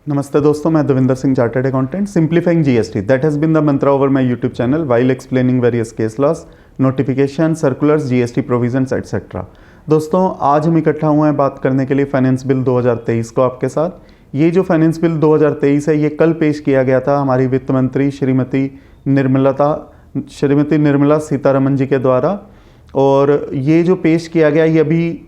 नमस्ते दोस्तों, मैं Devinder Singh, chartered accountant. Simplifying GST that has been the mantra over my YouTube channel while explaining various case laws, notification, circulars, GST provisions etcetera. दोस्तों, आज हम इकट्ठा हुए हैं बात करने के लिए फाइनेंस बिल 2023 को आपके साथ। ये जो फाइनेंस बिल 2023 है, ये कल पेश किया गया था हमारी वित्त मंत्री श्रीमती निर्मला सीतारमण जी के द्वारा। और ये जो पेश किया गया, ये अभी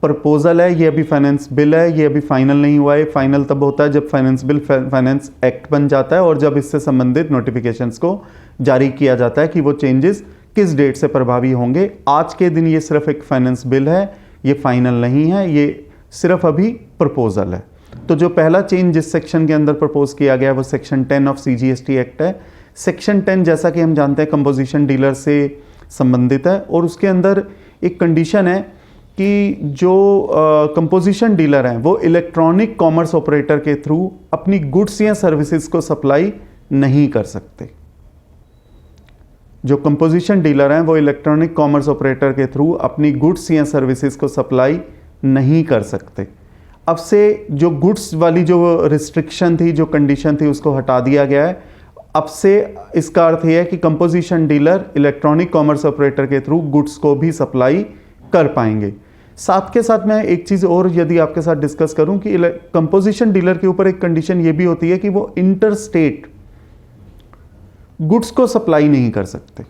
प्रपोजल है, ये अभी फाइनेंस बिल है, ये अभी फाइनल नहीं हुआ है। फाइनल तब होता है जब फाइनेंस बिल फाइनेंस एक्ट बन जाता है और जब इससे संबंधित नोटिफिकेशंस को जारी किया जाता है कि वो चेंजेस किस डेट से प्रभावी होंगे। आज के दिन ये सिर्फ एक फाइनेंस बिल है, ये फाइनल नहीं है, ये सिर्फ अभी प्रपोजल है। तो जो पहला चेंज जिस सेक्शन के अंदर प्रपोज किया गया है वो सेक्शन 10 ऑफ सीजीएसटी एक्ट है। सेक्शन 10 जैसा कि हम जानते हैं कंपोजिशन डीलर से संबंधित है और उसके अंदर एक कंडीशन है कि जो कंपोजिशन डीलर हैं वो इलेक्ट्रॉनिक कॉमर्स ऑपरेटर के थ्रू अपनी गुड्स या सर्विसेज को सप्लाई नहीं कर सकते। जो कंपोजिशन डीलर हैं वो इलेक्ट्रॉनिक कॉमर्स ऑपरेटर के थ्रू अपनी गुड्स या सर्विसेज को सप्लाई नहीं कर सकते। अब से जो गुड्स वाली जो रिस्ट्रिक्शन थी, जो कंडीशन थी, उसको हटा दिया गया है। अब से इसका अर्थ यह है कि composition dealer electronic commerce operator के थ्रू गुड्स को भी सप्लाई कर पाएंगे। साथ के साथ मैं एक चीज़ और यदि आपके साथ डिस्कस करूं कि कंपोजिशन डीलर के ऊपर एक कंडीशन ये भी होती है कि वो इंटर स्टेट गुड्स को सप्लाई नहीं कर सकते।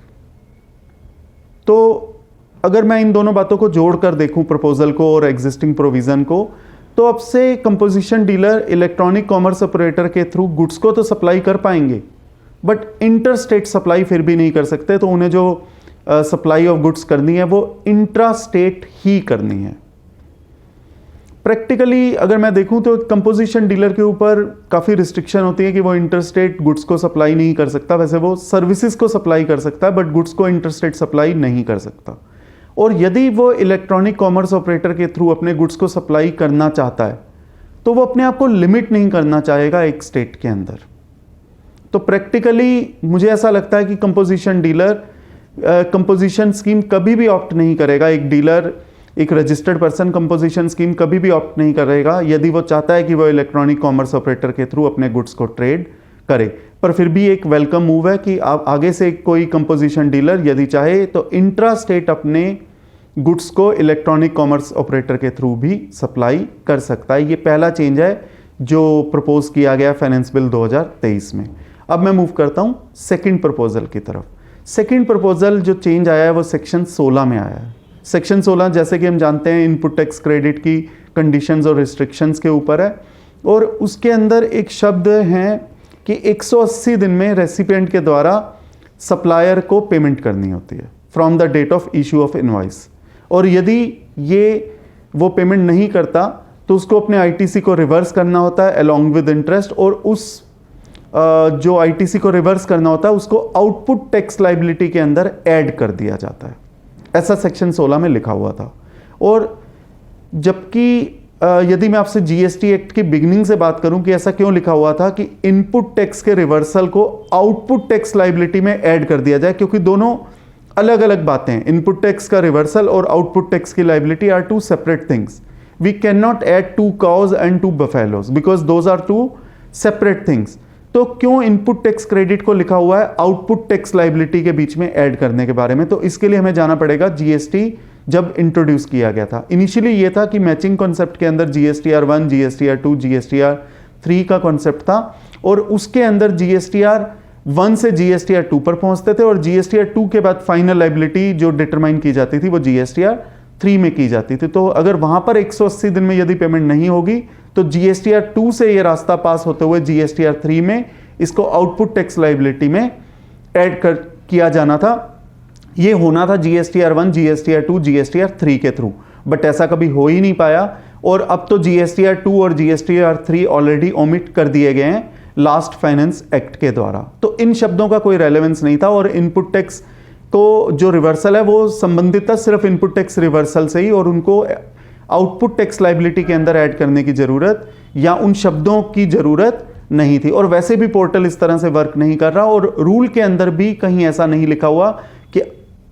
तो अगर मैं इन दोनों बातों को जोड़कर देखूं, प्रपोजल को और एग्जिस्टिंग प्रोविजन को, तो अब से composition dealer electronic commerce operator के थ्रू गुड्स को तो सप्लाई कर पाएंगे, बट इंटर स्टेट सप्लाई फिर भी नहीं कर सकते। तो उन्हें जो सप्लाई ऑफ गुड्स करनी है वो इंट्रा स्टेट ही करनी है। प्रैक्टिकली अगर मैं देखूं तो कंपोजिशन डीलर के ऊपर काफ़ी रिस्ट्रिक्शन होती है कि वो इंटर स्टेट गुड्स को सप्लाई नहीं कर सकता। वैसे वो सर्विसेज को सप्लाई कर सकता है बट गुड्स को इंटर स्टेट सप्लाई नहीं कर सकता। और यदि वो इलेक्ट्रॉनिक कॉमर्स ऑपरेटर के थ्रू अपने गुड्स को सप्लाई करना चाहता है तो वो अपने आप को लिमिट नहीं करना चाहेगा एक स्टेट के अंदर। तो प्रैक्टिकली मुझे ऐसा लगता है कि कंपोजिशन डीलर कंपोजिशन स्कीम कभी भी ऑप्ट नहीं करेगा। एक डीलर, एक रजिस्टर्ड पर्सन कंपोजिशन स्कीम कभी भी ऑप्ट नहीं करेगा यदि वो चाहता है कि वो इलेक्ट्रॉनिक कॉमर्स ऑपरेटर के थ्रू अपने गुड्स को ट्रेड करे। पर फिर भी एक वेलकम मूव है कि आप आगे से कोई कंपोजिशन डीलर यदि चाहे तो इंट्रा स्टेट अपने गुड्स को इलेक्ट्रॉनिक कॉमर्स ऑपरेटर के थ्रू भी सप्लाई कर सकता है। ये पहला चेंज है जो प्रपोज किया गया फाइनेंस बिल 2023 में। अब मैं मूव करता हूँ सेकेंड प्रपोजल की तरफ। सेकेंड प्रपोजल जो चेंज आया है वो सेक्शन 16 में आया है। सेक्शन 16 जैसे कि हम जानते हैं इनपुट टैक्स क्रेडिट की कंडीशंस और रिस्ट्रिक्शंस के ऊपर है और उसके अंदर एक शब्द है कि 180 दिन में रेसिपिएंट के द्वारा सप्लायर को पेमेंट करनी होती है from the date of issue of invoice. और यदि ये वो पेमेंट नहीं करता तो उसको अपने आईटीसी को रिवर्स करना होता है अलॉन्ग विद इंटरेस्ट, और उस जो आईटीसी को रिवर्स करना होता है उसको आउटपुट टैक्स लाइबिलिटी के अंदर ऐड कर दिया जाता है। ऐसा सेक्शन 16 में लिखा हुआ था। और जबकि यदि मैं आपसे जीएसटी एक्ट की बिगिनिंग से बात करूं कि ऐसा क्यों लिखा हुआ था कि इनपुट टैक्स के रिवर्सल को आउटपुट टैक्स लाइबिलिटी में ऐड कर दिया जाए, क्योंकि दोनों अलग अलग बातें हैं। इनपुट टैक्स का रिवर्सल और आउटपुट टैक्स की liability are two separate things. We can not add two cows and two buffaloes because those are two separate things. तो क्यों इनपुट टैक्स क्रेडिट को लिखा हुआ है आउटपुट टैक्स लाइबिलिटी के बीच में ऐड करने के बारे में? तो इसके लिए हमें जाना पड़ेगा जीएसटी जब इंट्रोड्यूस किया गया था। इनिशियली ये था कि मैचिंग कॉन्सेप्ट के अंदर जीएसटीआर 1, जीएसटीआर 2, जीएसटीआर 3 का कॉन्सेप्ट था और उसके अंदर जीएसटीआर 1 से जीएसटीआर 2 पर पहुंचते थे और जीएसटीआर 2 के बाद फाइनल लाइबिलिटी जो डिटरमाइन की जाती थी वो जीएसटीआर 3 में की जाती थी। तो अगर वहां पर 180 दिन में यदि पेमेंट नहीं होगी तो जीएसटीआर 2 से ये रास्ता पास होते हुए जीएसटीआर 3 में इसको आउटपुट टैक्स लाइबिलिटी में ऐड किया जाना था। ये होना था जीएसटीआर 1, जीएसटीआर 2, जीएसटीआर 3 के थ्रू, बट ऐसा कभी हो ही नहीं पाया। और अब तो जीएसटीआर 2 और जीएसटीआर 3 ऑलरेडी ओमिट कर दिए गए हैं लास्ट फाइनेंस एक्ट के द्वारा। तो इन शब्दों का कोई रेलेवेंस नहीं था और इनपुट टैक्स को जो रिवर्सल है वो संबंधित था सिर्फ इनपुट टैक्स रिवर्सल से ही, और उनको आउटपुट टैक्स लाइबिलिटी के अंदर ऐड करने की जरूरत या उन शब्दों की जरूरत नहीं थी। और वैसे भी पोर्टल इस तरह से वर्क नहीं कर रहा और रूल के अंदर भी कहीं ऐसा नहीं लिखा हुआ कि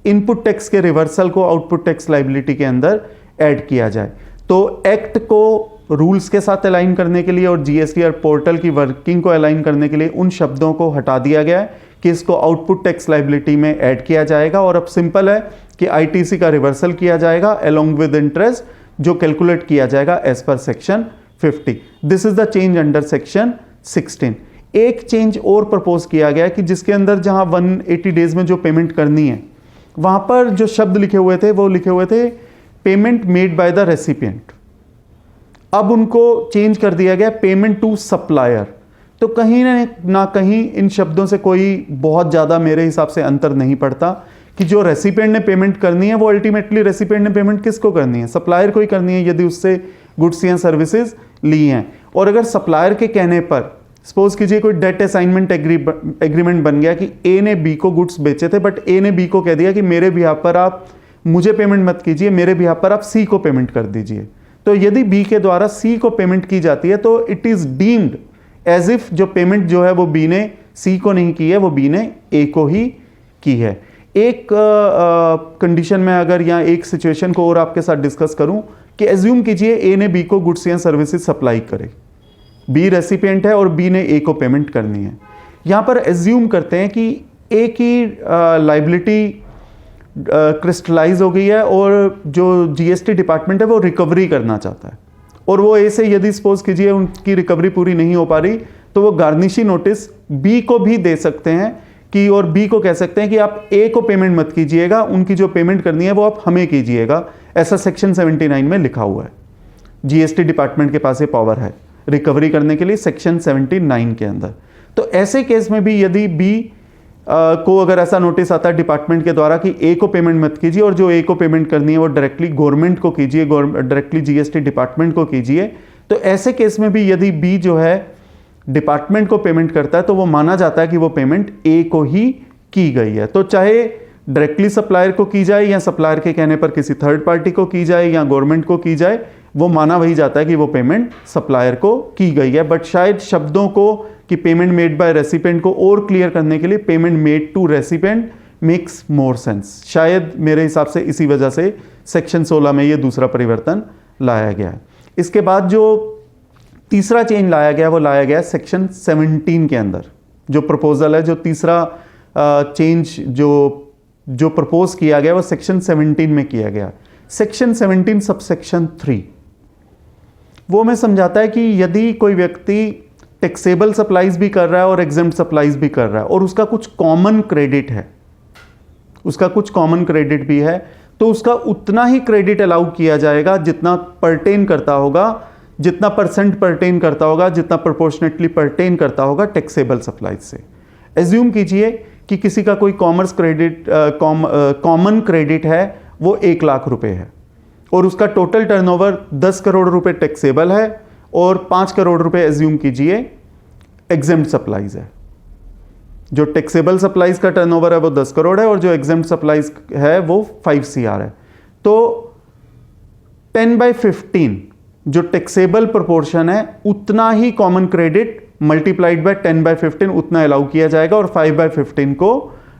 इनपुट टैक्स के रिवर्सल को आउटपुट टैक्स लाइबिलिटी के अंदर ऐड किया जाए। तो एक्ट को रूल्स के साथ अलाइन करने के लिए और जीएसटी और पोर्टल की वर्किंग को अलाइन करने के लिए उन शब्दों को हटा दिया गया है कि इसको आउटपुट टैक्स लायबिलिटी में ऐड किया जाएगा और अब सिंपल है कि आईटीसी का रिवर्सल किया जाएगा अलोंग विद इंटरेस्ट, जो कैलकुलेट किया जाएगा as per section 50। This is the change under section 16। एक चेंज और प्रपोज किया गया कि जिसके अंदर जहां 180 डेज में जो पेमेंट करनी है, वहां पर जो शब्द लिखे हुए थे वो लिखे हुए थे payment made by the recipient. अब उनको चेंज कर दिया गया पेमेंट टू सप्लायर। तो कहीं ना कहीं इन शब्दों से कोई बहुत ज़्यादा मेरे हिसाब से अंतर नहीं पड़ता कि जो रेसिपिएंट ने पेमेंट करनी है वो अल्टीमेटली रेसिपिएंट ने पेमेंट किसको करनी है, सप्लायर को ही करनी है यदि उससे गुड्स या सर्विसेज ली हैं। और अगर सप्लायर के कहने पर सपोज कीजिए कोई डेट असाइनमेंट एग्रीमेंट बन गया कि ए ने बी को गुड्स बेचे थे, बट ए ने बी को कह दिया कि मेरे बिहाफ पर आप मुझे पेमेंट मत कीजिए, मेरे बिहाफ पर आप सी को पेमेंट कर दीजिए। तो यदि बी के द्वारा सी को पेमेंट की जाती है तो it is deemed as if जो पेमेंट जो है वो बी ने सी को नहीं की है, वो बी ने ए को ही की है। एक कंडीशन में अगर या एक सिचुएशन को और आपके साथ डिस्कस करूं कि एज्यूम कीजिए ए ने बी को गुड्स या सर्विसेज सप्लाई करे, बी रेसिपिएंट है और बी ने ए को पेमेंट करनी है। यहां पर एज्यूम करते हैं कि ए की लायबिलिटी क्रिस्टलाइज हो गई है और जो जीएसटी डिपार्टमेंट है वो रिकवरी करना चाहता है और वो ए से यदि सपोज कीजिए उनकी रिकवरी पूरी नहीं हो पा रही तो वो गार्निशी नोटिस बी को भी दे सकते हैं कि, और बी को कह सकते हैं कि आप ए को पेमेंट मत कीजिएगा, उनकी जो पेमेंट करनी है वो आप हमें कीजिएगा। ऐसा सेक्शन 79 में लिखा हुआ है। जीएसटी डिपार्टमेंट के पास ये पावर है रिकवरी करने के लिए सेक्शन 79 के अंदर। तो ऐसे केस में भी यदि बी को अगर ऐसा नोटिस आता है डिपार्टमेंट के द्वारा कि ए को पेमेंट मत कीजिए और जो ए को पेमेंट करनी है वो डायरेक्टली गवर्नमेंट को कीजिए, डायरेक्टली जीएसटी डिपार्टमेंट को कीजिए, तो ऐसे केस में भी यदि बी जो है डिपार्टमेंट को पेमेंट करता है तो वो माना जाता है कि वो पेमेंट ए को ही की गई है। तो चाहे डायरेक्टली सप्लायर को की जाए या सप्लायर के कहने पर किसी थर्ड पार्टी को की जाए या गवर्नमेंट को की जाए, वो माना वही जाता है कि वो पेमेंट सप्लायर को की गई है। बट शायद शब्दों को कि पेमेंट मेड बाय रेसिपिएंट को और क्लियर करने के लिए payment made to recipient makes more sense. शायद मेरे हिसाब से इसी वजह से सेक्शन 16 में ये दूसरा परिवर्तन लाया गया है। इसके बाद जो तीसरा चेंज लाया गया वो लाया गया सेक्शन 17 के अंदर। जो प्रपोजल है, जो तीसरा चेंज जो प्रपोज किया गया वो सेक्शन 17 में किया गया। सेक्शन 17 सबसेक्शन 3 वो में समझाता है कि यदि कोई व्यक्ति टैक्सेबल सप्लाईज भी कर रहा है और एग्जेम्प्ट सप्लाईज भी कर रहा है और उसका कुछ कॉमन क्रेडिट है, उसका कुछ कॉमन क्रेडिट भी है, तो उसका उतना ही क्रेडिट अलाउ किया जाएगा जितना परटेन करता होगा, जितना परसेंट परटेन करता होगा, जितना प्रोपोर्शनेटली परटेन करता होगा टैक्सेबल सप्लाईज से। एज्यूम कीजिए कि किसी का कोई कॉमर्स क्रेडिट कॉमन क्रेडिट है वो 1 लाख रुपए है और उसका टोटल टर्नओवर 10 करोड़ रुपए टैक्सेबल है और 5 करोड़ रुपए एज्यूम कीजिए एग्जेम्प्ट सप्लाईज है। जो टैक्सेबल सप्लाईज का टर्नओवर है वो 10 करोड़ है और जो एग्जेम्प्ट सप्लाईज है वो 5 CR है। तो 10/15 जो टैक्सेबल प्रोपोर्शन है उतना ही कॉमन क्रेडिट मल्टीप्लाइड बाय 10/15 उतना अलाउ किया जाएगा और 5/15 को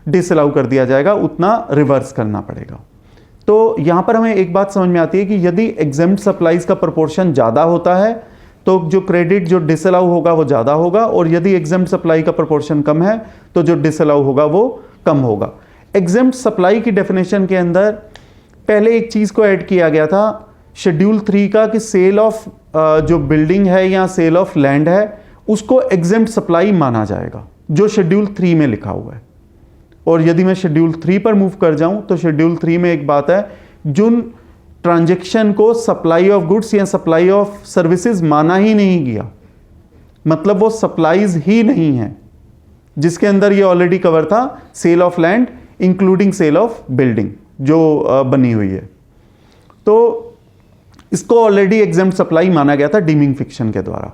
डिसअलाउ कर दिया जाएगा, उतना रिवर्स करना पड़ेगा। तो यहां पर हमें एक बात समझ में आती है कि यदि एग्जेम्प्ट सप्लाईज का प्रोपोर्शन ज़्यादा होता है तो जो क्रेडिट जो डिसअलाउ होगा वो ज़्यादा होगा और यदि एग्जेम्प्ट सप्लाई का प्रोपोर्शन कम है तो जो डिसअलाउ होगा वो कम होगा। एग्जेम्प्ट सप्लाई की डेफिनेशन के अंदर पहले एक चीज़ को ऐड किया गया था शेड्यूल 3 का कि सेल ऑफ जो बिल्डिंग है या सेल ऑफ लैंड है उसको एग्जेम्प्ट सप्लाई माना जाएगा, जो शेड्यूल 3 में लिखा हुआ है। और यदि मैं शेड्यूल 3 पर मूव कर जाऊं तो शेड्यूल 3 में एक बात है, जिन ट्रांजैक्शन को सप्लाई ऑफ गुड्स या सप्लाई ऑफ सर्विसेज माना ही नहीं गया, मतलब वो सप्लाईज ही नहीं है, जिसके अंदर ये ऑलरेडी कवर था sale of land including sale of building जो बनी हुई है। तो इसको ऑलरेडी एग्जेम्प्ट सप्लाई माना गया था डीमिंग फिक्शन के द्वारा।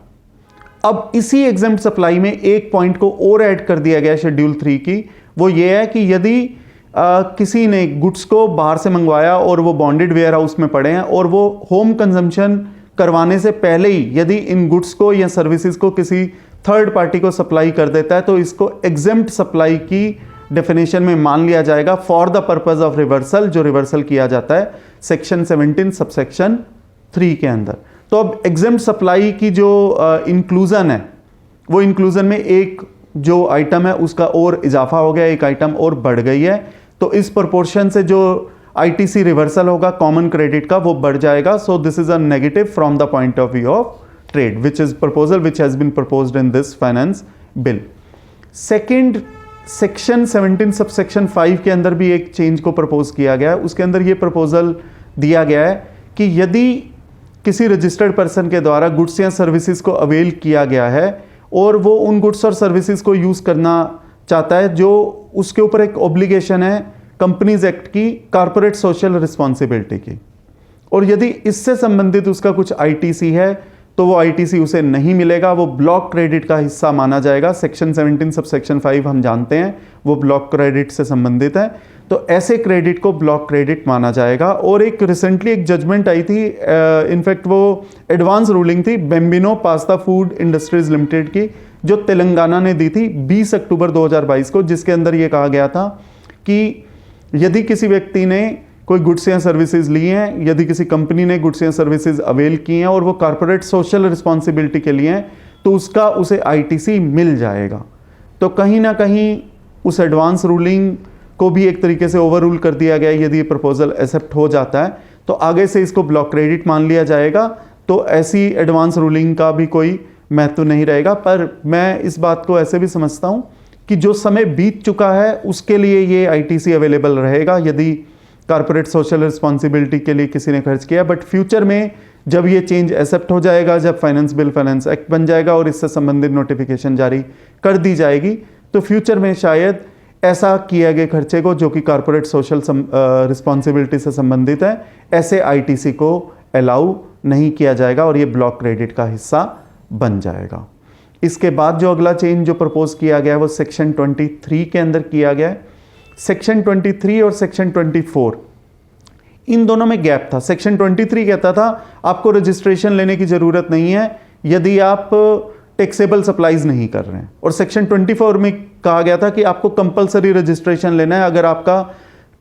अब इसी एग्जेम्प्ट सप्लाई में एक पॉइंट को और ऐड कर दिया गया शेड्यूल 3 की, वो ये है कि यदि किसी ने गुड्स को बाहर से मंगवाया और वो बॉन्डेड वेयर हाउस में पड़े हैं और वो होम कंजम्पशन करवाने से पहले ही यदि इन गुड्स को या सर्विसेज को किसी थर्ड पार्टी को सप्लाई कर देता है तो इसको एग्जेम्प्ट सप्लाई की डेफिनेशन में मान लिया जाएगा for the purpose of reversal, जो रिवर्सल किया जाता है सेक्शन 17 सबसेक्शन 3 के अंदर। तो अब एग्जेम्प्ट सप्लाई की जो इंक्लूजन है, वो इंक्लूजन में एक जो आइटम है उसका और इजाफा हो गया, एक आइटम और बढ़ गई है, तो इस प्रोपोर्शन से जो आईटीसी रिवर्सल होगा कॉमन क्रेडिट का वो बढ़ जाएगा. So this is a negative from the point of view of trade, which is proposal which has been proposed in this finance bill. Second, section 17 subsection 5 के अंदर भी एक चेंज को प्रपोज किया गया है. उसके अंदर ये प्रपोजल दिया गया है कि यदि किसी रजिस्टर्ड पर्सन के द्वारा गुड्स या सर्विसेज को अवेल किया गया है और वो उन गुड्स और सर्विसेज को यूज करना चाहता है जो उसके ऊपर एक ऑब्लिगेशन है कंपनीज एक्ट की कॉर्पोरेट सोशल रिस्पॉन्सिबिलिटी की, और यदि इससे संबंधित उसका कुछ आईटीसी है तो वो आईटीसी उसे नहीं मिलेगा, वो ब्लॉक क्रेडिट का हिस्सा माना जाएगा. सेक्शन 17 सबसेक्शन 5 हम जानते हैं वो ब्लॉक क्रेडिट से संबंधित है, तो ऐसे क्रेडिट को ब्लॉक क्रेडिट माना जाएगा. और एक रिसेंटली एक जजमेंट आई थी, इनफैक्ट वो एडवांस रूलिंग थी बेम्बिनो पास्ता फूड इंडस्ट्रीज लिमिटेड की, जो तेलंगाना ने दी थी 20 अक्टूबर 2022 को, जिसके अंदर ये कहा गया था कि यदि किसी व्यक्ति ने कोई गुड्स या सर्विसेज ली हैं, यदि किसी कंपनी ने गुड्स या सर्विसेज अवेल की हैं और वो कॉर्पोरेट सोशल रिस्पॉन्सिबिलिटी के लिए हैं, तो उसका उसे आईटीसी मिल जाएगा. तो कहीं ना कहीं उस एडवांस रूलिंग को भी एक तरीके से ओवर रूल कर दिया गया. यदि ये प्रपोजल एक्सेप्ट हो जाता है तो आगे से इसको ब्लॉक क्रेडिट मान लिया जाएगा, तो ऐसी एडवांस रूलिंग का भी कोई महत्व नहीं रहेगा. पर मैं इस बात को ऐसे भी समझता हूँ कि जो समय बीत चुका है उसके लिए ये आईटीसी अवेलेबल रहेगा यदि कॉर्पोरेट सोशल रिस्पॉन्सिबिलिटी के लिए किसी ने खर्च किया. बट फ्यूचर में जब ये चेंज एक्सेप्ट हो जाएगा, जब फाइनेंस बिल फाइनेंस एक्ट बन जाएगा और इससे संबंधित नोटिफिकेशन जारी कर दी जाएगी, तो फ्यूचर में शायद ऐसा किए गए खर्चे को जो कि कॉर्पोरेट सोशल रिस्पॉन्सिबिलिटी से संबंधित है, ऐसे आईटीसी को अलाउ नहीं किया जाएगा और ये ब्लॉक क्रेडिट का हिस्सा बन जाएगा. इसके बाद जो अगला चेंज जो प्रपोज किया गया है वो सेक्शन 23 के अंदर किया गया है. सेक्शन 23 और सेक्शन 24, इन दोनों में गैप था. सेक्शन 23 कहता था आपको रजिस्ट्रेशन लेने की जरूरत नहीं है यदि आप टैक्सेबल सप्लाईज नहीं कर रहे हैं, और सेक्शन 24 में कहा गया था कि आपको कंपलसरी रजिस्ट्रेशन लेना है. अगर आपका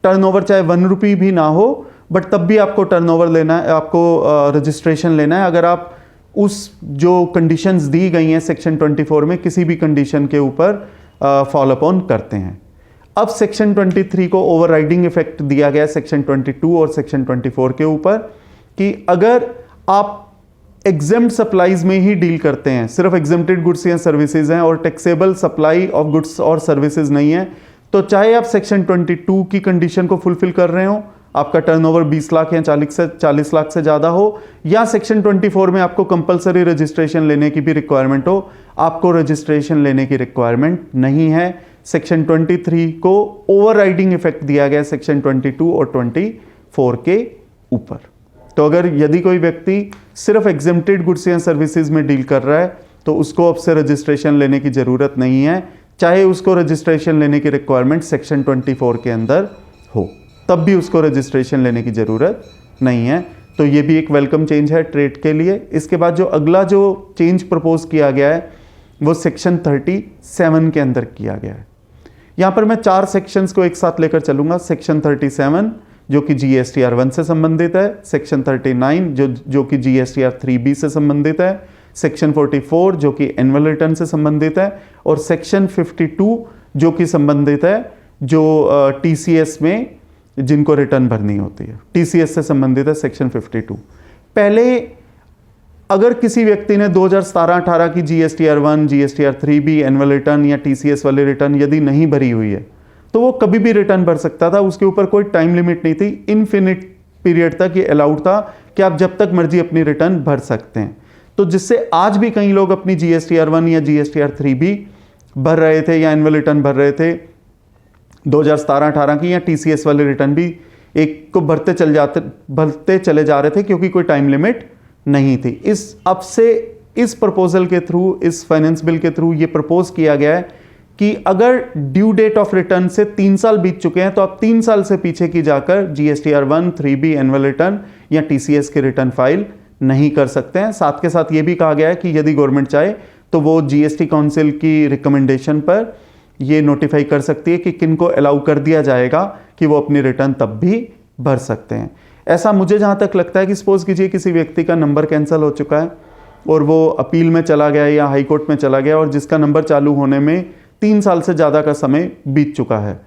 टर्नओवर चाहे 1 रुपये भी ना हो, बट तब भी आपको टर्नओवर लेना है, आपको रजिस्ट्रेशन लेना है अगर आप उस जो कंडीशंस दी गई हैं सेक्शन 24 में किसी भी कंडीशन के ऊपर फॉलो अपॉन करते हैं. अब सेक्शन 23 को ओवरराइडिंग इफेक्ट दिया गया सेक्शन 22 और सेक्शन 24 के ऊपर कि अगर आप एग्जेम्प्ट सप्लाईज में ही डील करते हैं, सिर्फ एग्जेम्प्टेड गुड्स या सर्विसेज हैं और टैक्सेबल सप्लाई ऑफ गुड्स और सर्विसेज नहीं है, तो चाहे आप सेक्शन 22 की कंडीशन को फुलफिल कर रहे हो, आपका टर्नओवर 20 लाख या 40 लाख से ज़्यादा हो, या सेक्शन 24 में आपको कंपलसरी रजिस्ट्रेशन लेने की भी रिक्वायरमेंट हो, आपको रजिस्ट्रेशन लेने की रिक्वायरमेंट नहीं है. सेक्शन 23 को ओवरराइडिंग इफेक्ट दिया गया सेक्शन 22 और 24 के ऊपर. तो अगर यदि कोई व्यक्ति सिर्फ एग्जेम्प्टेड गुड्स या सर्विसेज में डील कर रहा है तो उसको अब से रजिस्ट्रेशन लेने की ज़रूरत नहीं है, चाहे उसको रजिस्ट्रेशन लेने की रिक्वायरमेंट सेक्शन 24 के अंदर हो, तब भी उसको रजिस्ट्रेशन लेने की ज़रूरत नहीं है. तो ये भी एक वेलकम चेंज है ट्रेड के लिए. इसके बाद जो अगला जो चेंज प्रपोज किया गया है वो सेक्शन 37 के अंदर किया गया है. यहाँ पर मैं 4 सेक्शंस को एक साथ लेकर चलूंगा. सेक्शन 37 जो कि GSTR 1 से संबंधित है, सेक्शन 39 जो कि GSTR 3B से संबंधित है, सेक्शन 44 जो कि एनुअल रिटर्न से संबंधित है, और सेक्शन 52 जो कि संबंधित है जो TCS में जिनको रिटर्न भरनी होती है, TCS से संबंधित है सेक्शन 52. पहले अगर किसी व्यक्ति ने 2017-18 की GSTR 1, GSTR 3B annual return या TCS वाली रिटर्न यदि नहीं भरी हुई है तो वो कभी भी रिटर्न भर सकता था, उसके ऊपर कोई टाइम लिमिट नहीं थी, इनफिनिट पीरियड तक ये अलाउड था कि आप जब तक मर्जी अपनी रिटर्न भर सकते हैं. तो जिससे आज भी कई लोग अपनी GSTR 1 या GSTR 3B भर रहे थे या एनुअल रिटर्न भर रहे थे 2017-18 की, या TCS वाले रिटर्न भी एक को भरते चले जा रहे थे क्योंकि कोई टाइम लिमिट नहीं थी. अब से इस प्रपोजल के थ्रू, इस फाइनेंस बिल के थ्रू ये प्रपोज किया गया है कि अगर ड्यू डेट ऑफ रिटर्न से 3 साल बीत चुके हैं तो आप 3 साल से पीछे की जाकर GSTR 1, 3B एनुअल रिटर्न या TCS की रिटर्न फाइल नहीं कर सकते हैं. साथ के साथ ये भी कहा गया है कि यदि गवर्नमेंट चाहे तो वो GST काउंसिल की रिकमेंडेशन पर ये नोटिफाई कर सकती है कि किनको अलाउ कर दिया जाएगा कि वो अपनी रिटर्न तब भी भर सकते हैं. ऐसा मुझे जहाँ तक लगता है कि सपोज कीजिए किसी व्यक्ति का नंबर कैंसिल हो चुका है और वो अपील में चला गया या हाई कोर्ट में चला गया और जिसका नंबर चालू होने में 3 साल से ज़्यादा का समय बीत चुका है,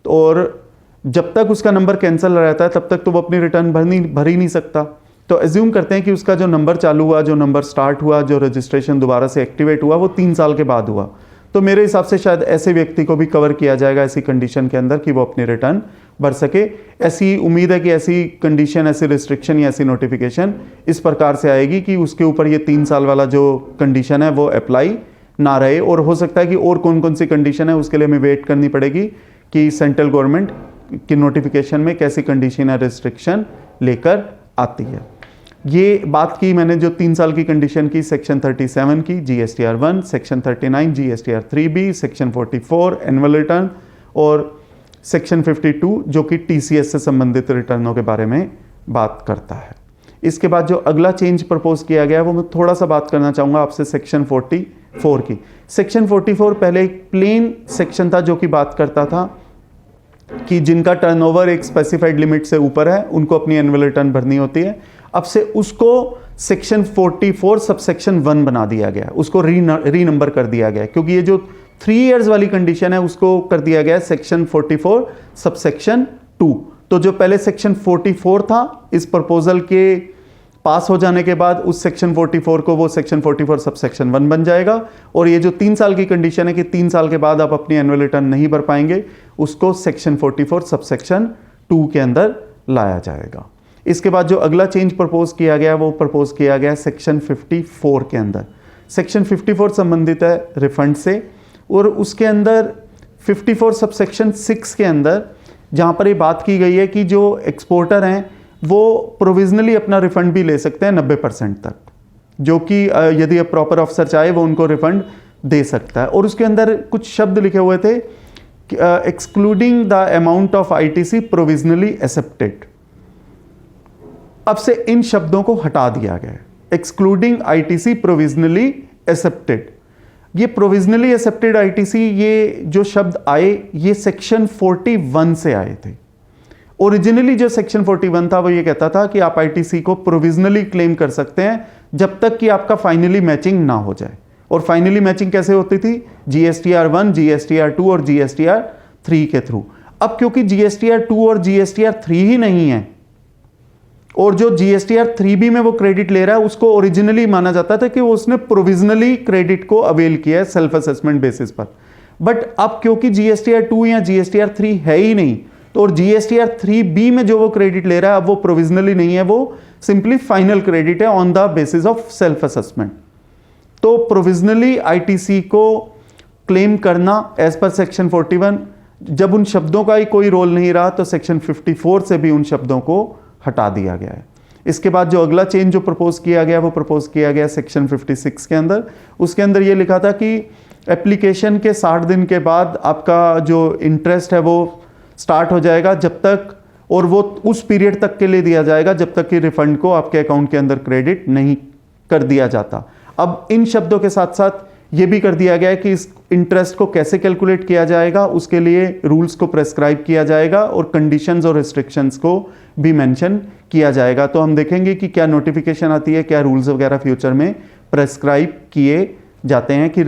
और जब तक उसका नंबर कैंसिल रहता है तब तक तो वो अपनी रिटर्न भर ही नहीं सकता। तो एज्यूम करते हैं कि उसका जो नंबर चालू हुआ, जो नंबर स्टार्ट हुआ, जो रजिस्ट्रेशन दोबारा से एक्टिवेट हुआ, वो 3 साल के बाद हुआ। तो मेरे हिसाब से शायद ऐसे व्यक्ति को भी कवर किया जाएगा ऐसी कंडीशन के अंदर कि वो अपनी रिटर्न भर सके। ऐसी उम्मीद है कि ऐसी कंडीशन, ऐसी रिस्ट्रिक्शन या ऐसी नोटिफिकेशन इस प्रकार से आएगी कि उसके ऊपर ये 3 साल वाला जो कंडीशन है वो अप्लाई ना रहे। और हो सकता है कि और कौन कौन सी कंडीशन है उसके लिए हमें वेट करनी पड़ेगी कि सेंट्रल गवर्नमेंट की नोटिफिकेशन में कैसी कंडीशन या रिस्ट्रिक्शन लेकर आती है। ये बात की मैंने जो 3 साल की कंडीशन की, सेक्शन 37 की GSTR 1, section 39 GSTR 3B, section 44 annual return और सेक्शन 52 जो कि TCS से संबंधित रिटर्नों के बारे में बात करता है। इसके बाद जो अगला चेंज प्रपोज किया गया वो मैं थोड़ा सा बात करना चाहूँगा आपसे सेक्शन 44 की। सेक्शन 44 पहले एक प्लेन सेक्शन था जो कि बात करता था कि जिनका टर्नओवर एक स्पेसिफाइड लिमिट से ऊपर है उनको अपनी एनुअल रिटर्न भरनी होती है। अब से उसको सेक्शन 44 सबसेक्शन 1 बना दिया गया, उसको री नंबर कर दिया गया, क्योंकि ये जो 3 इयर्स वाली कंडीशन है उसको कर दिया गया सेक्शन 44 सबसेक्शन 2। तो जो पहले सेक्शन 44 था, इस प्रपोजल के पास हो जाने के बाद उस सेक्शन 44 को वो सेक्शन 44 सबसेक्शन 1 बन जाएगा, और ये जो 3 साल की कंडीशन है कि 3 साल के बाद आप अपनी एनुअल रिटर्न नहीं भर पाएंगे, उसको सेक्शन 44 सबसेक्शन 2 के अंदर लाया जाएगा। इसके बाद जो अगला चेंज प्रपोज किया गया वो प्रपोज किया गया सेक्शन 54 के अंदर। सेक्शन 54 संबंधित है रिफंड से, और उसके अंदर 54 सबसेक्शन 6 के अंदर जहाँ पर ये बात की गई है कि जो एक्सपोर्टर हैं वो प्रोविजनली अपना रिफंड भी ले सकते हैं 90% तक, जो कि यदि अब प्रॉपर ऑफिसर चाहे वो उनको रिफंड दे सकता है। और उसके अंदर कुछ शब्द लिखे हुए थे, excluding the amount of ITC provisionally accepted. अब से इन शब्दों को हटा दिया गया है, एक्सक्लूडिंग ITC प्रोविजनली एक्सेप्टेड। ये प्रोविजनली एक्सेप्टेड ITC, ये जो शब्द आए ये सेक्शन 41 से आए थे। ओरिजिनली जो सेक्शन 41 था वो ये कहता था कि आप ITC को प्रोविजनली क्लेम कर सकते हैं जब तक कि आपका फाइनली मैचिंग ना हो जाए। और फाइनली मैचिंग कैसे होती थी? GSTR 1, GSTR 2 और GSTR 3 के थ्रू। अब क्योंकि GSTR 2 और GSTR 3 ही नहीं है, और जो GSTR 3B में वो क्रेडिट ले रहा है उसको ओरिजिनली माना जाता था कि वो उसने प्रोविजनली क्रेडिट को अवेल किया है सेल्फ असेसमेंट बेसिस पर। बट अब क्योंकि GSTR 2 या GSTR 3 है ही नहीं, तो और GSTR 3B में जो वो क्रेडिट ले रहा है अब वो प्रोविजनली नहीं है, वो सिंपली फाइनल क्रेडिट है on the basis of self assessment. तो प्रोविजनली ITC को क्लेम करना एज पर सेक्शन 41, जब उन शब्दों का ही कोई रोल नहीं रहा तो सेक्शन 54 से भी उन शब्दों को हटा दिया गया है। इसके बाद जो अगला चेंज जो प्रपोज किया गया वो प्रपोज किया गया सेक्शन 56 के अंदर। उसके अंदर ये लिखा था कि एप्लीकेशन के 60 दिन के बाद आपका जो इंटरेस्ट है वो स्टार्ट हो जाएगा जब तक, और वो उस पीरियड तक के लिए दिया जाएगा जब तक कि रिफंड को आपके अकाउंट के अंदर क्रेडिट नहीं कर दिया जाता। अब इन शब्दों के साथ साथ ये भी कर दिया गया है कि इस इंटरेस्ट को कैसे कैलकुलेट किया जाएगा, उसके लिए रूल्स को प्रेस्क्राइब किया जाएगा और कंडीशंस और रिस्ट्रिक्शंस को भी मेंशन किया जाएगा। तो हम देखेंगे कि क्या नोटिफिकेशन आती है, क्या रूल्स वगैरह फ्यूचर में प्रेस्क्राइब किए जाते हैं कि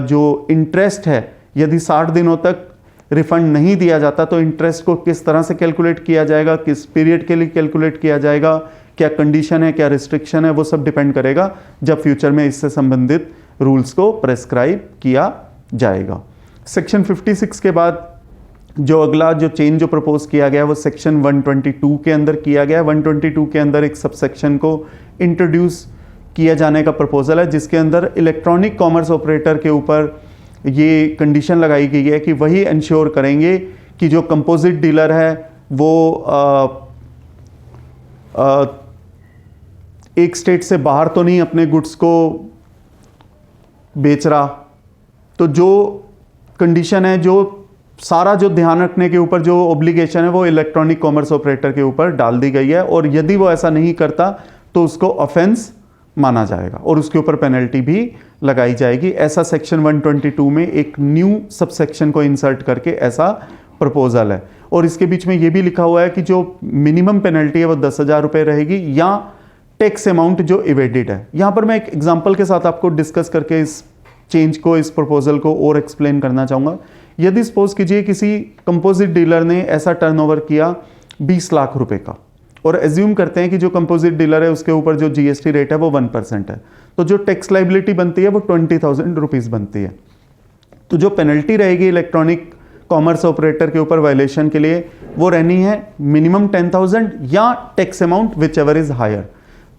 जो इंटरेस्ट है यदि 60 दिनों तक रिफंड नहीं दिया जाता तो इंटरेस्ट को किस तरह से कैलकुलेट किया जाएगा, किस पीरियड के लिए कैलकुलेट किया जाएगा, क्या कंडीशन है, क्या रिस्ट्रिक्शन है, वो सब डिपेंड करेगा जब फ्यूचर में इससे संबंधित रूल्स को प्रेस्क्राइब किया जाएगा। सेक्शन 56 के बाद जो अगला जो चेंज जो प्रपोज किया गया वो सेक्शन 122 के अंदर किया गया। 122 के अंदर एक सबसेक्शन को इंट्रोड्यूस किया जाने का प्रपोजल है जिसके अंदर इलेक्ट्रॉनिक कॉमर्स ऑपरेटर के ऊपर ये कंडीशन लगाई गई है कि वही इंश्योर करेंगे कि जो कंपोजिट डीलर है वो एक स्टेट से बाहर तो नहीं अपने गुड्स को बेच रहा। तो जो कंडीशन है, जो सारा जो ध्यान रखने के ऊपर जो ऑब्लिगेशन है वो इलेक्ट्रॉनिक कॉमर्स ऑपरेटर के ऊपर डाल दी गई है, और यदि वो ऐसा नहीं करता तो उसको ऑफेंस माना जाएगा और उसके ऊपर पेनल्टी भी लगाई जाएगी। ऐसा सेक्शन 122 में एक न्यू सबसेक्शन को इंसर्ट करके ऐसा प्रपोजल है। और इसके बीच में ये भी लिखा हुआ है कि जो मिनिमम पेनल्टी है वो 10,000 रुपये रहेगी या टैक्स अमाउंट जो इवेडेड है। यहाँ पर मैं एक एग्जाम्पल के साथ आपको डिस्कस करके इस चेंज को, इस प्रपोजल को और एक्सप्लेन करना चाहूँगा। यदि सपोज कीजिए किसी कंपोजिट डीलर ने ऐसा टर्नओवर किया 20 लाख रुपए का, और एज्यूम करते हैं कि जो कंपोजिट डीलर है उसके ऊपर जो जीएसटी रेट है वो 1% है, तो जो टैक्स लाइबिलिटी बनती है वो 20,000 रुपीज़ बनती है। तो जो पेनल्टी रहेगी इलेक्ट्रॉनिक कॉमर्स ऑपरेटर के ऊपर वायलेशन के लिए वो रहनी है मिनिमम 10,000 या tax amount whichever is higher.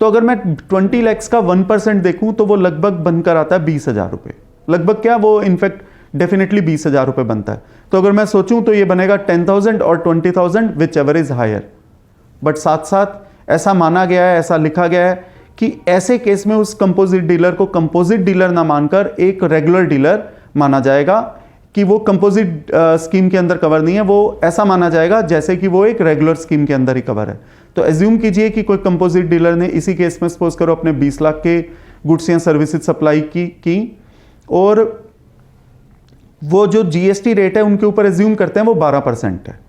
तो अगर मैं 20 लैक्स का 1% देखूं तो वो लगभग बनकर आता है 20,000 रुपये। लगभग क्या, वो इनफैक्ट डेफिनेटली 20,000 रुपये बनता है। तो अगर मैं सोचूं तो ये बनेगा 10,000 और 20,000 whichever is higher. But साथ साथ ऐसा माना गया है, ऐसा लिखा गया है कि ऐसे केस में उस कंपोजिट डीलर को कंपोजिट डीलर ना मानकर एक रेगुलर डीलर माना जाएगा, कि वो कंपोजिट स्कीम के अंदर कवर नहीं है, वो ऐसा माना जाएगा जैसे कि वो एक रेगुलर स्कीम के अंदर ही कवर है। तो एज्यूम कीजिए कि कोई कंपोजिट डीलर ने इसी केस में सपोज करो अपने 20 लाख के गुड्स या सर्विसेज सप्लाई की और वो जो जीएसटी रेट है उनके ऊपर एज्यूम करते हैं वो 12% है।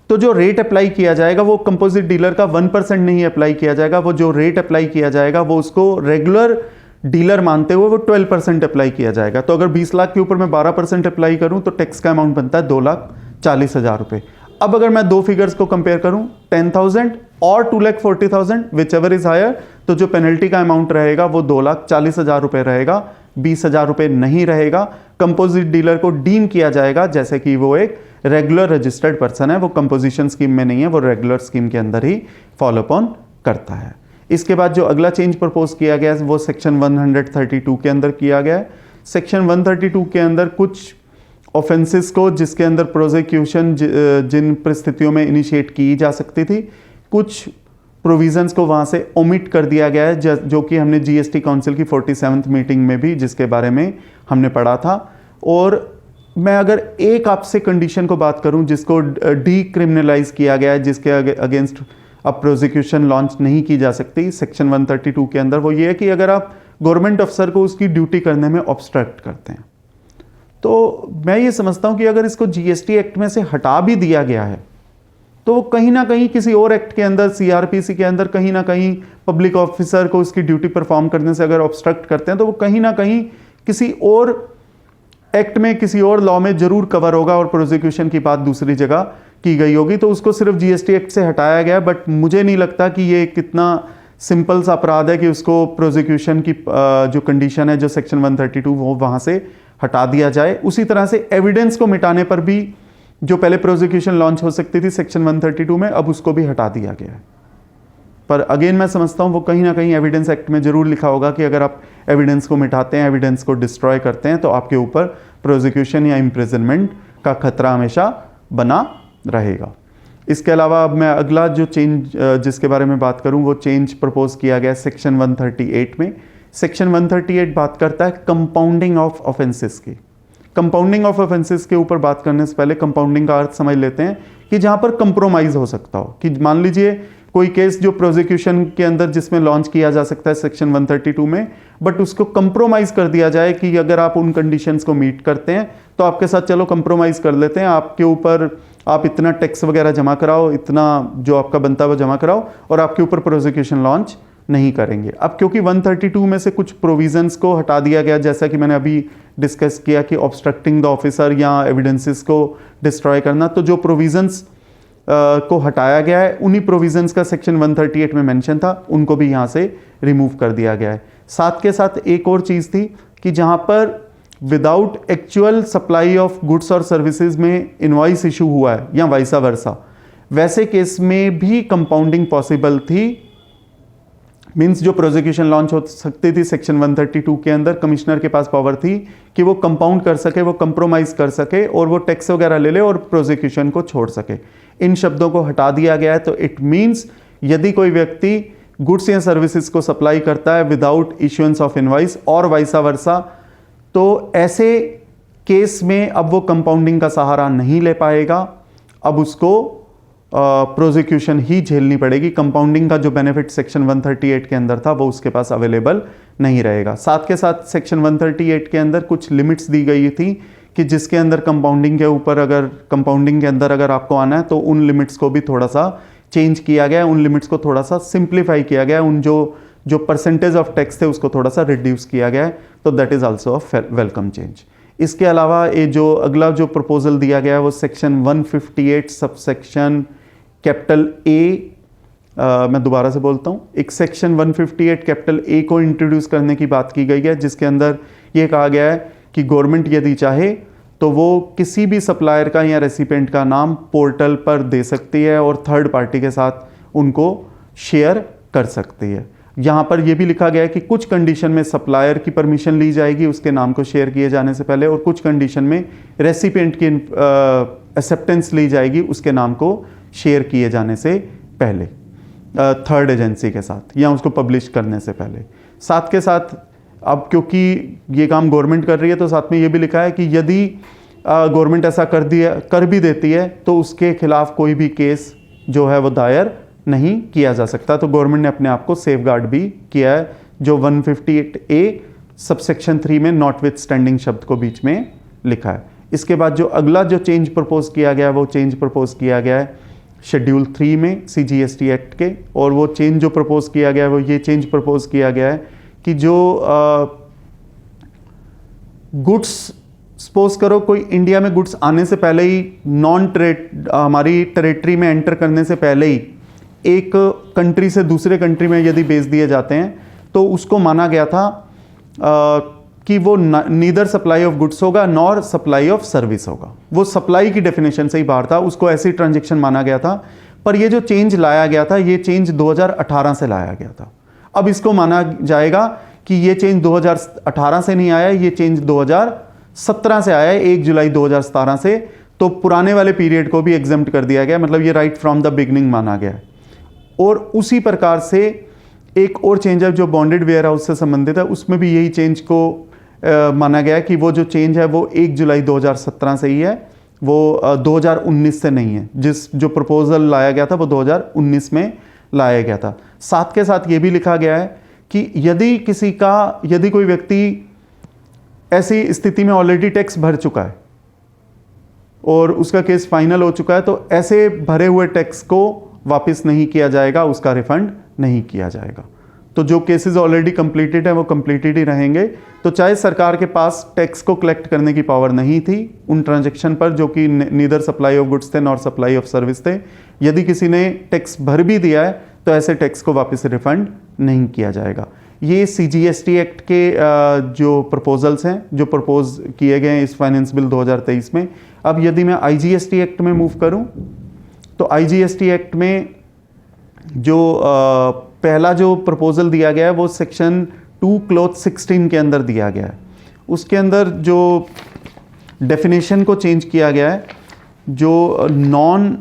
तो जो रेट अप्लाई किया जाएगा वो कंपोजिट डीलर का 1% नहीं अप्लाई किया जाएगा, वो जो रेट अप्लाई किया जाएगा वो उसको रेगुलर डीलर मानते हुए वो 12% अप्लाई किया जाएगा। तो अगर 20 लाख के ऊपर मैं 12% अप्लाई करूं तो टैक्स का अमाउंट बनता है 2,40,000 रुपये। अब अगर मैं दो फिगर्स को कंपेयर करूं 10,000 और 2,40,000 विच एवर इज हायर, तो जो पेनल्टी का अमाउंट रहेगा वो 2,40,000 रुपये रहेगा, 20,000 रुपये नहीं रहेगा। कंपोजिट डीलर को डीम किया जाएगा जैसे कि वो एक रेगुलर रजिस्टर्ड पर्सन है, वो कंपोजिशन स्कीम में नहीं है, वो रेगुलर स्कीम के अंदर ही फॉलो अपॉन करता है। इसके बाद जो अगला चेंज प्रपोज किया गया है वो सेक्शन 132 के अंदर किया गया है। सेक्शन 132 के अंदर कुछ ऑफेंसेस को जिसके अंदर प्रोसिक्यूशन जिन परिस्थितियों में इनिशिएट की जा सकती थी, कुछ प्रोविजंस को वहाँ से ओमिट कर दिया गया है, जो कि हमने जीएसटी काउंसिल की 47th मीटिंग में भी जिसके बारे में हमने पढ़ा था। और मैं अगर एक आपसे कंडीशन को बात करूं जिसको डीक्रिमिनलाइज किया गया है, जिसके अगेंस्ट अब प्रोसिक्यूशन लॉन्च नहीं की जा सकती सेक्शन 132 के अंदर, वो ये है कि अगर आप गवर्नमेंट अफसर को उसकी ड्यूटी करने में ऑब्स्ट्रक्ट करते हैं, तो मैं ये समझता हूं कि अगर इसको जीएसटी एक्ट में से हटा भी दिया गया है तो वो कहीं ना कहीं किसी और एक्ट के अंदर, सीआरपीसी के अंदर कहीं ना कहीं पब्लिक ऑफिसर को उसकी ड्यूटी परफॉर्म करने से अगर ऑब्स्ट्रक्ट करते हैं तो वो कहीं ना कहीं किसी और एक्ट में, किसी और लॉ में जरूर कवर होगा और प्रोसिक्यूशन की बात दूसरी जगह की गई होगी। तो उसको सिर्फ जीएसटी एक्ट से हटाया गया, बट मुझे नहीं लगता कि ये कितना सिंपल सा अपराध है कि उसको प्रोसिक्यूशन की जो कंडीशन है जो सेक्शन 132 वो वहाँ से हटा दिया जाए। उसी तरह से एविडेंस को मिटाने पर भी जो पहले प्रोसिक्यूशन लॉन्च हो सकती थी सेक्शन 132 में, अब उसको भी हटा दिया गया है। पर अगेन मैं समझता हूँ वो कहीं ना कहीं एविडेंस एक्ट में जरूर लिखा होगा कि अगर आप एविडेंस को मिटाते हैं, एविडेंस को डिस्ट्रॉय करते हैं, तो आपके ऊपर प्रोसिक्यूशन या इम्प्रिजनमेंट का खतरा हमेशा बना रहेगा। इसके अलावा अब मैं अगला जो चेंज जिसके बारे में बात करूं वो चेंज प्रपोज किया गया सेक्शन 138 में। सेक्शन 138 बात करता है कंपाउंडिंग ऑफ ऑफेंसेस की। कंपाउंडिंग ऑफ ऑफेंसेस के ऊपर बात करने से पहले कंपाउंडिंग का अर्थ समझ लेते हैं कि जहां पर कंप्रोमाइज हो सकता हो, कि मान लीजिए कोई केस जो प्रोसिक्यूशन के अंदर जिसमें लॉन्च किया जा सकता है सेक्शन 132 में, बट उसको कंप्रोमाइज कर दिया जाए कि अगर आप उन कंडीशंस को मीट करते हैं तो आपके साथ चलो कंप्रोमाइज कर लेते हैं, आपके ऊपर आप इतना टैक्स वगैरह जमा कराओ, इतना जो आपका बनता है वो जमा कराओ और आपके ऊपर प्रोसिक्यूशन लॉन्च नहीं करेंगे। अब क्योंकि 132 में से कुछ प्रोविजंस को हटा दिया गया, जैसा कि मैंने अभी डिस्कस किया कि ऑब्स्ट्रक्टिंग द ऑफिसर या एविडेंसेस को डिस्ट्रॉय करना, तो जो प्रोविजंस को हटाया गया है उन्हीं प्रोविजंस का सेक्शन 138 में मेंशन था, उनको भी यहाँ से रिमूव कर दिया गया है। साथ के साथ एक और चीज़ थी कि जहाँ पर without actual supply of goods और सर्विसेज में इनवॉइस इशू हुआ है या वाइसा वर्सा, वैसे केस में भी कंपाउंडिंग पॉसिबल थी। मीन्स जो प्रोसिक्यूशन लॉन्च हो सकती थी सेक्शन 132 के अंदर, कमिश्नर के पास पावर थी कि वो कंपाउंड कर सके, वो कंप्रोमाइज कर सके और वो टैक्स वगैरह ले ले और प्रोसिक्यूशन को छोड़ सके। इन शब्दों को हटा दिया गया है। तो इट मीन्स यदि कोई व्यक्ति गुड्स या सर्विसेज को सप्लाई करता है विदाउट इश्यूएंस ऑफ इनवॉइस और वाइसा वर्सा, तो ऐसे केस में अब वो कंपाउंडिंग का सहारा नहीं ले पाएगा, अब उसको प्रोसिक्यूशन ही झेलनी पड़ेगी। कंपाउंडिंग का जो बेनिफिट सेक्शन 138 के अंदर था वो उसके पास अवेलेबल नहीं रहेगा। साथ के साथ सेक्शन 138 के अंदर कुछ लिमिट्स दी गई थी कि जिसके अंदर कंपाउंडिंग के अंदर अगर आपको आना है तो उन लिमिट्स को भी थोड़ा सा चेंज किया गया है, उन लिमिट्स को थोड़ा सा सिंप्लीफाई किया गया है, उन जो परसेंटेज ऑफ टैक्स थे उसको थोड़ा सा रिड्यूस किया गया है, तो that is also a welcome change. इसके अलावा ये जो अगला जो प्रपोजल दिया गया है वो सेक्शन 158 सबसेक्शन कैपिटल ए, मैं दोबारा से बोलता हूँ, एक सेक्शन 158 कैपिटल ए को इंट्रोड्यूस करने की बात की गई है, जिसके अंदर ये कहा गया है कि गवर्नमेंट यदि चाहे तो वो किसी भी सप्लायर का या रेसिपेंट का नाम पोर्टल पर दे सकती है और थर्ड पार्टी के साथ उनको शेयर कर सकती है। यहाँ पर यह भी लिखा गया है कि कुछ कंडीशन में सप्लायर की परमिशन ली जाएगी उसके नाम को शेयर किए जाने से पहले, और कुछ कंडीशन में रेसिपेंट की एक्सेप्टेंस ली जाएगी उसके नाम को शेयर किए जाने से पहले थर्ड एजेंसी के साथ या उसको पब्लिश करने से पहले। साथ के साथ अब क्योंकि ये काम गवर्नमेंट कर रही है तो साथ में ये भी लिखा है कि यदि गवर्नमेंट ऐसा कर भी देती है तो उसके खिलाफ कोई भी केस जो है वो दायर नहीं किया जा सकता। तो गवर्नमेंट ने अपने आप को सेफगार्ड भी किया है, जो 158A सबसेक्शन 3 में नॉटविथस्टैंडिंग शब्द को बीच में लिखा है। इसके बाद जो अगला जो चेंज प्रपोज किया गया है वो चेंज प्रपोज किया गया है शेड्यूल 3 में CGST एक्ट के, और वो चेंज जो प्रपोज किया गया है वो ये चेंज प्रपोज किया गया है कि जो गुड्स सपोज करो कोई इंडिया में गुड्स आने से पहले ही हमारी टेरिटरी में एंटर करने से पहले ही एक कंट्री से दूसरे कंट्री में यदि बेच दिए जाते हैं तो उसको माना गया था कि वो नीदर सप्लाई ऑफ गुड्स होगा नॉर सप्लाई ऑफ सर्विस होगा। वो सप्लाई की डेफिनेशन से ही बाहर था, उसको ऐसी ट्रांजैक्शन माना गया था। पर ये जो चेंज लाया गया था ये चेंज 2018 से लाया गया था। अब इसको माना जाएगा कि ये चेंज 2018 से नहीं आया, ये चेंज 2017 से आया है, 1 जुलाई 2017 से। तो पुराने वाले पीरियड को भी एग्जम्प्ट कर दिया गया, मतलब ये राइट फ्रॉम द बिगनिंग माना गया है। और उसी प्रकार से एक और चेंज है जो बॉन्डेड वेयर हाउस से संबंधित है, उसमें भी यही चेंज को माना गया है कि वो जो चेंज है वो 1 जुलाई 2017 से ही है, वो 2019 से नहीं है। जो प्रपोजल लाया गया था वो 2019 में लाया गया था। साथ के साथ ये भी लिखा गया है कि यदि कोई व्यक्ति ऐसी स्थिति में ऑलरेडी टैक्स भर चुका है और उसका केस फाइनल हो चुका है तो ऐसे भरे हुए टैक्स को वापस नहीं किया जाएगा, उसका रिफंड नहीं किया जाएगा। तो जो केसेस ऑलरेडी कंप्लीटेड है वो कंप्लीटेड ही रहेंगे। तो चाहे सरकार के पास टैक्स को कलेक्ट करने की पावर नहीं थी उन ट्रांजैक्शन पर जो कि नीदर सप्लाई ऑफ गुड्स थे नॉर सप्लाई ऑफ सर्विस थे, यदि किसी ने टैक्स भर भी दिया है तो ऐसे टैक्स को वापस रिफंड नहीं किया जाएगा। ये CGST एक्ट के जो प्रपोजल्स हैं जो प्रपोज किए गए हैं इस फाइनेंस बिल 2023 में। अब यदि मैं IGST एक्ट में मूव करूं तो IGST एक्ट में जो पहला जो प्रपोजल दिया गया है वो सेक्शन 2 क्लॉज 16 के अंदर दिया गया है। उसके अंदर जो डेफिनेशन को चेंज किया गया है, जो नॉन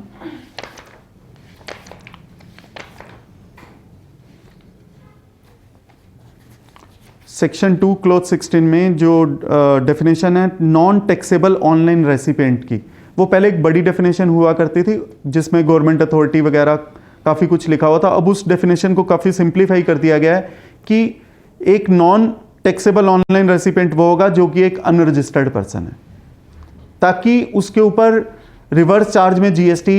सेक्शन 2 क्लॉज 16 में जो डेफिनेशन है नॉन टैक्सेबल ऑनलाइन रेसिपेंट की, वो पहले एक बड़ी डेफिनेशन हुआ करती थी जिसमें गवर्नमेंट अथॉरिटी वगैरह काफ़ी कुछ लिखा हुआ था। अब उस डेफिनेशन को काफ़ी सिंप्लीफाई कर दिया गया है कि एक नॉन टैक्सेबल ऑनलाइन रेसिपेंट वो होगा जो कि एक अनरजिस्टर्ड पर्सन है, ताकि उसके ऊपर रिवर्स चार्ज में GST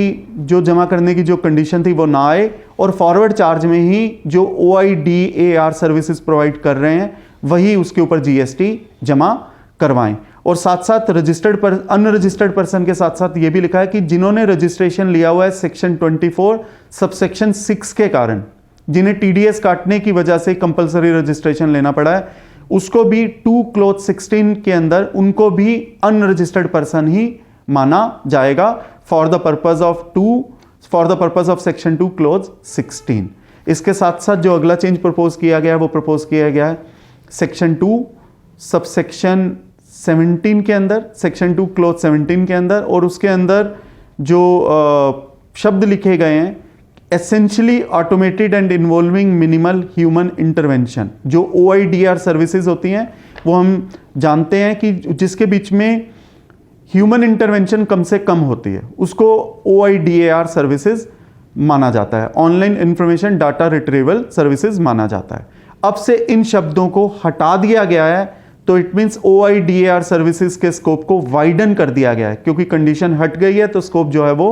जो जमा करने की जो कंडीशन थी वो ना आए और फॉरवर्ड चार्ज में ही जो OIDAR सर्विसेज प्रोवाइड कर रहे हैं वही उसके ऊपर GST जमा करवाएं। और साथ साथ अनरजिस्टर्ड पर्सन के साथ साथ ये भी लिखा है कि जिन्होंने रजिस्ट्रेशन लिया हुआ है सेक्शन 24 सबसेक्शन 6 के कारण, जिन्हें TDS काटने की वजह से कंपलसरी रजिस्ट्रेशन लेना पड़ा है, उसको भी 2 क्लॉज 16 के अंदर उनको भी अनरजिस्टर्ड पर्सन ही माना जाएगा for the purpose of section 2 clause 16। इसके साथ साथ जो अगला चेंज प्रपोज किया गया है वो प्रपोज किया गया है सेक्शन 2 सबसेक्शन 17 के अंदर, सेक्शन 2 क्लॉज 17 के अंदर, और उसके अंदर जो शब्द लिखे गए हैं essentially automated and involving minimal human intervention. जो OIDR सर्विसेज होती हैं वो हम जानते हैं कि जिसके बीच में ह्यूमन इंटरवेंशन कम से कम होती है उसको OIDAR सर्विसेज माना जाता है, online information data retrieval services माना जाता है। अब से इन शब्दों को हटा दिया गया है तो इट मीन्स OIDAR सर्विसेज के स्कोप को वाइडन कर दिया गया है, क्योंकि कंडीशन हट गई है तो स्कोप जो है वो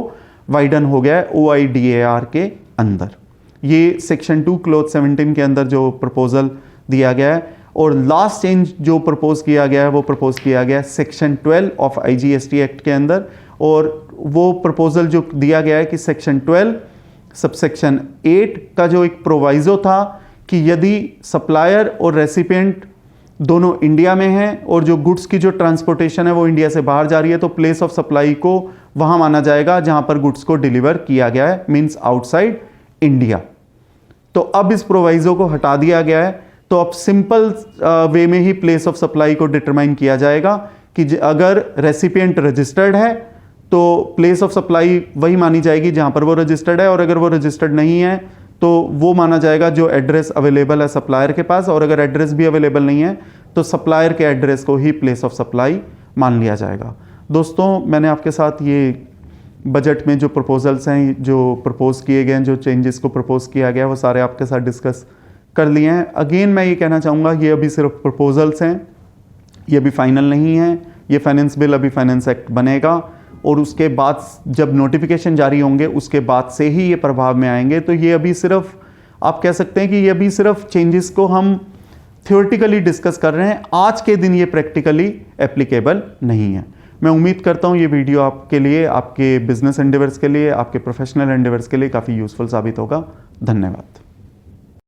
वाइडन हो गया है OIDAR के अंदर। ये सेक्शन 2 क्लॉज 17 के अंदर जो प्रपोजल दिया गया है। और लास्ट चेंज जो प्रपोज किया गया है वो प्रपोज किया गया है सेक्शन 12 ऑफ IGST एक्ट के अंदर। और वो प्रपोजल जो दिया गया है कि सेक्शन 12 सबसेक्शन 8 का जो एक प्रोवाइजो था कि यदि सप्लायर और रेसिपिएंट दोनों इंडिया में हैं और जो गुड्स की जो ट्रांसपोर्टेशन है वो इंडिया से बाहर जा रही है, तो प्लेस ऑफ सप्लाई को वहां माना जाएगा जहां पर गुड्स को डिलीवर किया गया है, मींस आउटसाइड इंडिया। तो अब इस प्रोवाइजो को हटा दिया गया है, तो अब सिंपल वे में ही प्लेस ऑफ सप्लाई को डिटरमाइन किया जाएगा कि अगर रेसिपिएंट रजिस्टर्ड है तो प्लेस ऑफ सप्लाई वही मानी जाएगी जहां पर वो रजिस्टर्ड है, और अगर वो रजिस्टर्ड नहीं है तो वो माना जाएगा जो एड्रेस अवेलेबल है सप्लायर के पास, और अगर एड्रेस भी अवेलेबल नहीं है तो सप्लायर के एड्रेस को ही प्लेस ऑफ सप्लाई मान लिया जाएगा। दोस्तों, मैंने आपके साथ ये बजट में जो प्रपोजल्स हैं, जो प्रपोज किए गए हैं, जो चेंजेस को प्रपोज किया गया है, वो सारे आपके साथ डिस्कस कर लिए हैं। अगेन मैं ये कहना चाहूँगा, ये अभी सिर्फ प्रपोजल्स हैं, ये अभी फाइनल नहीं है। ये फाइनेंस बिल अभी फाइनेंस एक्ट बनेगा और उसके बाद जब नोटिफिकेशन जारी होंगे उसके बाद से ही ये प्रभाव में आएंगे। तो ये अभी सिर्फ आप कह सकते हैं कि ये अभी सिर्फ चेंजेस को हम थियोरेटिकली डिस्कस कर रहे हैं, आज के दिन ये प्रैक्टिकली एप्लीकेबल नहीं है। मैं उम्मीद करता हूँ ये वीडियो आपके लिए, आपके बिजनेस एंडेवर्स के लिए, आपके प्रोफेशनल एंडेवर्स के लिए काफ़ी यूजफुल साबित होगा। धन्यवाद।